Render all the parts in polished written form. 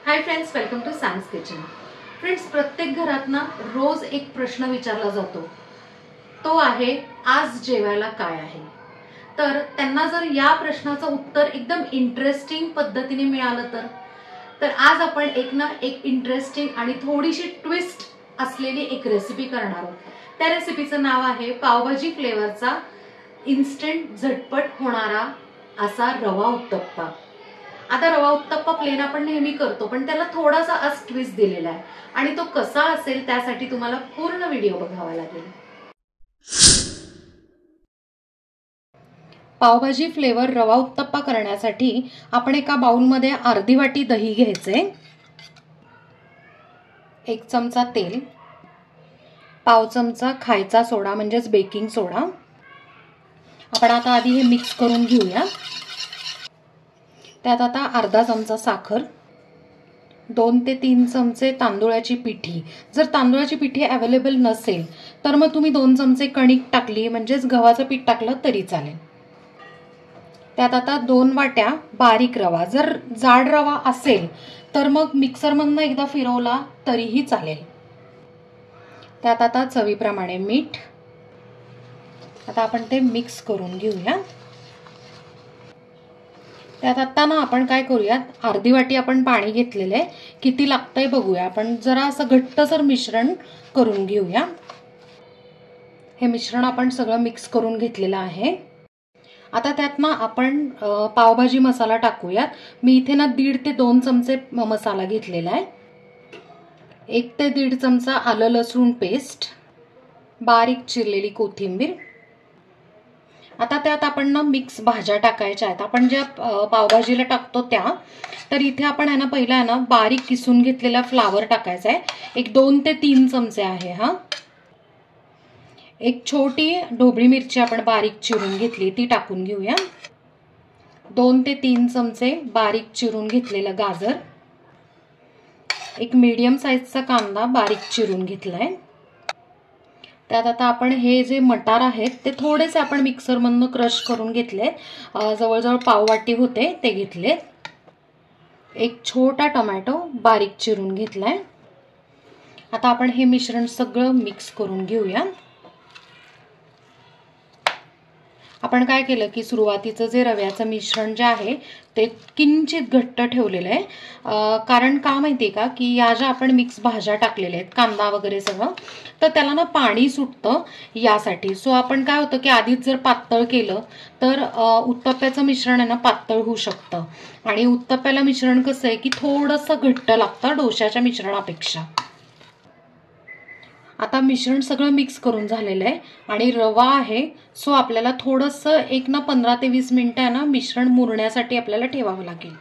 High friends, welcome to Sam's kitchen. Friends, प्रत्येक घरात ना रोज एक प्रश्न विचारला जातो, तो आहे आज जेवायला काय आहे। तर त्यांना जर या प्रश्नाचं उत्तर एकदम इंटरेस्टिंग पद्धतीने मिळालं तर आज आपण एक इंटरेस्टिंग आणि थोडीशी ट्विस्ट असलेली एक रेसिपी करणार आहोत। त्या रेसिपीचं नाव आहे पावभाजी फ्लेवरचा इन्स्टंट झटपट होणारा असा रवा उत्तप्पा। आता रवा उत्तप्पा प्लेन आपण नेहमी करतो, पण त्याला थोडासा आज ट्विस्ट दिलेला आहे आणि तो कसा असेल त्यासाठी तुम्हाला पूर्ण व्हिडिओ बघावा लागेल। पावभाजी फ्लेवर रवा उत्तप्पा करण्यासाठी आपण एका बाउलमध्ये अर्धी वाटी दही घ्यायचे, 1 चमचा तेल, पाव चमचा खायचा सोडा म्हणजेच बेकिंग सोडा। आपण आता आधी हे मिक्स करून घेऊया। त्यात आता अर्धा चमचा साखर, 2 ते 3 चमचे तांदूळाची पिठी। जर तांदूळाची पिठी अवेलेबल नसेल तर मग तुम्ही 2 चमचे कणिक टाकली म्हणजेच गव्हाचं पीठ टाकलं तरी चालेल। त्यात आता 2 वाट्या बारीक रवा, जर जाड रवा असेल तर मग मिक्सर मधनं एकदा फिरवला तरीही चालेल। त्यात आता चवीप्रमाणे मीठ। आता आपण ते मिक्स करून घेऊया। त्यात आता ना आपण काय करूयात, अर्धी वाटी आपण पाणी घेतलेलं आहे, किती लागतंय बघूया। आपण जरा असं घट्टसर मिश्रण करून घेऊया। हे मिश्रण आपण सगळं मिक्स करून घेतलेलं आहे। आता त्यात ना आपण पावभाजी मसाला टाकूयात। मी इथे ना 1.5 ते 2 चमचे मसाला घेतलेला आहे। 1 ते 1.5 चमचा आलं लसूण पेस्ट, बारीक चिरलेली कोथिंबीर। आता त्यात आपण ना मिक्स भाज्या टाकायच्या आहेत। आपण ज्या पावभाजीला टाकतो त्या, तर इथे आपण आहे ना पहिला आहे ना बारीक किसून घेतलेला फ्लावर टाकायचा आहे, एक 2 ते 3 चमचे आहे हा। एक छोटी ढोबळी मिरची आपण बारीक चिरून घेतली ती टाकून घेऊया। 2 ते 3 चमचे बारीक चिरून घेतलेलं गाजर, एक मीडियम साईजचा कांदा बारीक चिरून घेतलाय। त्यात आता आपण हे जे मटार आहेत ते थोडेसे आपण मिक्सर मधनं क्रश करून घेतले, जवळजवळ पाव वाटी होते ते घेतले। एक छोटा टोमॅटो बारीक चिरून घेतलाय। आता आपण हे मिश्रण सगळं मिक्स करून घेऊया। आपण काय केलं की सुरुवातीचं जे रव्याचं मिश्रण जे आहे ते किंचित घट्ट ठेवलेलं आहे, कारण का माहितीये का की या ज्या आपण मिक्स भाज्या टाकलेल्या आहेत, कांदा वगैरे सगळं, तर त्याला ना पाणी सुटतं यासाठी। सो आपण काय होतं की आधीच जर पातळ केलं तर उत्तप्प्याचं मिश्रण आहे ना पातळ होऊ शकतं, आणि उत्तप्प्याला मिश्रण कसं आहे की थोडंसं घट्ट लागतं डोश्याच्या मिश्रणापेक्षा। आता मिश्रण सगळं मिक्स करून झालेलं आहे आणि रवा आहे, सो आपल्याला थोडंसं 15 ते 20 मिनिटं आहे ना मिश्रण मुरण्यासाठी आपल्याला ठेवावं लागेल।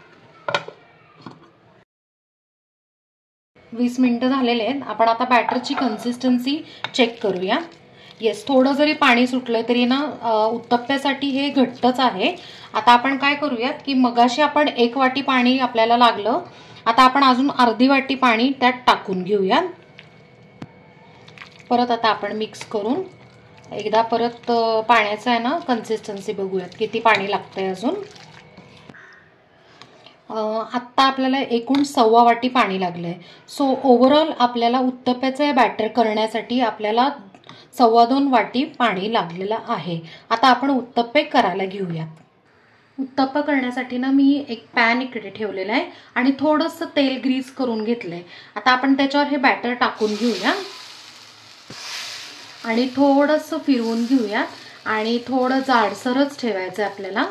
20 मिनिटं झालेले आहेत। आपण आता बॅटरची कन्सिस्टन्सी चेक करूया। येस, थोडं जरी पाणी सुटलंय तरी ना उत्तप्प्यासाठी हे घट्टच आहे। आता आपण काय करूयात की मगाशी आपण 1 वाटी पाणी आपल्याला लागलं, आता आपण अजून अर्धी वाटी पाणी त्यात टाकून घेऊया। परत आता आपण मिक्स करून एकदा परत पाण्याचं आहे ना कन्सिस्टन्सी बघूयात किती पाणी लागतंय अजून। आत्ता आपल्याला एकूण 1.25 वाटी पाणी लागलंय। सो ओव्हरऑल आपल्याला उत्तप्प्याचं बॅटर करण्यासाठी आपल्याला 2.25 वाटी पाणी लागलेलं आहे। आता आपण उत्तप्पे करायला घेऊयात। उत्तप्पा करण्यासाठी ना मी एक पॅन इकडे ठेवलेला आहे आणि थोडंसं तेल ग्रीस करून घेतलंय। आता आपण त्याच्यावर हे बॅटर टाकून घेऊया आणि थोडंसं फिरवून घेऊया आणि थोडं जाडसरच ठेवायचं आहे आपल्याला।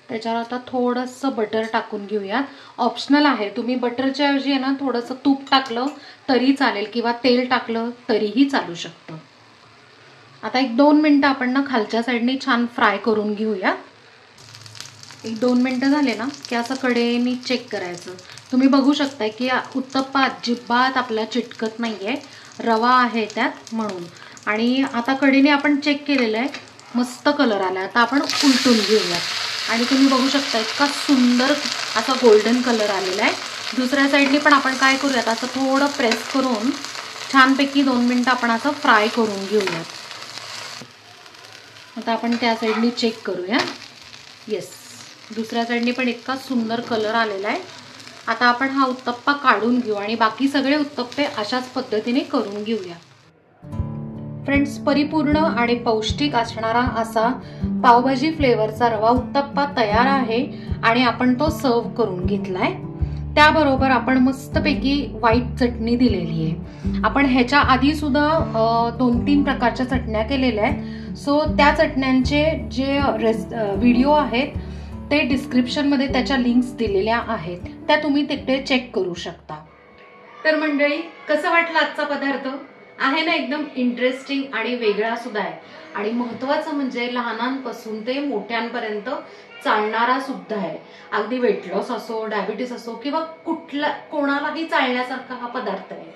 त्याच्यावर आता थोडंसं बटर टाकून घेऊया। ऑप्शनल आहे, तुम्ही बटरच्या ऐवजी आहे ना थोडंसं तूप टाकलं तरी चालेल किंवा तेल टाकलं तरीही चालू शकतं। आता 1-2 मिनिटं आपण ना खालच्या साईडने छान फ्राय करून घेऊया। 1-2 मिनिटं झाले ना की असं कडेने चेक करायचं। तुम्ही बघू शकताय की उत्तप्पा अजिबात आपला चिटकत नाहीये, रवा आहे त्यात म्हणून। आणि आता कडेने आपण चेक केलेलं आहे, मस्त कलर आला। आता आपण उलटून घेऊया आणि तुम्ही बघू शकता इतका सुंदर असा गोल्डन कलर आलेला आहे। दुसऱ्या साईडने पण आपण काय करूयात, असं थोडं प्रेस करून छानपैकी 2 मिनिटं आपण असं फ्राय करून घेऊयात। आता आपण त्या साईडने चेक करूया। येस, दुसऱ्या साईडने पण इतका सुंदर कलर आलेला आहे। आता आपण हा उत्तप्पा काढून घेऊ आणि बाकी सगळे उत्तप्पे अशाच पद्धतीने करून घेऊया. फ्रेंड्स, परिपूर्ण आणि पौष्टिक असणारा असा पावभाजी फ्लेवरचा रवा उत्तप्पा तयार आहे आणि आपण तो सर्व करून घेतलाय. त्याबरोबर आपण मस्तपैकी व्हाईट चटणी दिलेली आहे. आपण ह्याच्या आधी सुद्धा 2-3 प्रकारच्या चटण्या केलेल्या आहेत. सो त्या चटण्यांचे जे व्हिडिओ आहेत ते डिस्क्रिप्शनमध्ये त्याच्या लिंक्स दिलेल्या आहेत, त्या तुम्ही तिकडे चेक करू शकता. तर मंडळी, कसं वाटलं आजचा पदार्थ? आहे ना एकदम इंटरेस्टिंग आणि वेगळा सुद्धा आहे. आणि महत्वाचं म्हणजे लहानांपासून ते मोठ्यांपर्यंत चालणारा सुद्धा आहे. अगदी वेट लॉस असो, डायबिटीस असो किंवा कोणालाही चालण्यासारखा हा पदार्थ आहे.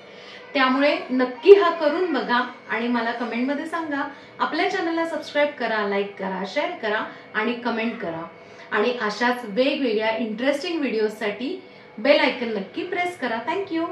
त्यामुळे नक्की हा करून बघा आणि मला कमेंटमध्ये सांगा. आपल्या चॅनलला सबस्क्राईब करा, लाईक करा, शेअर करा आणि कमेंट करा. आणि अशाच वेगवेगळ्या इंटरेस्टिंग व्हिडिओसाठी बेल आयकन नक्की प्रेस करा. थँक्यू.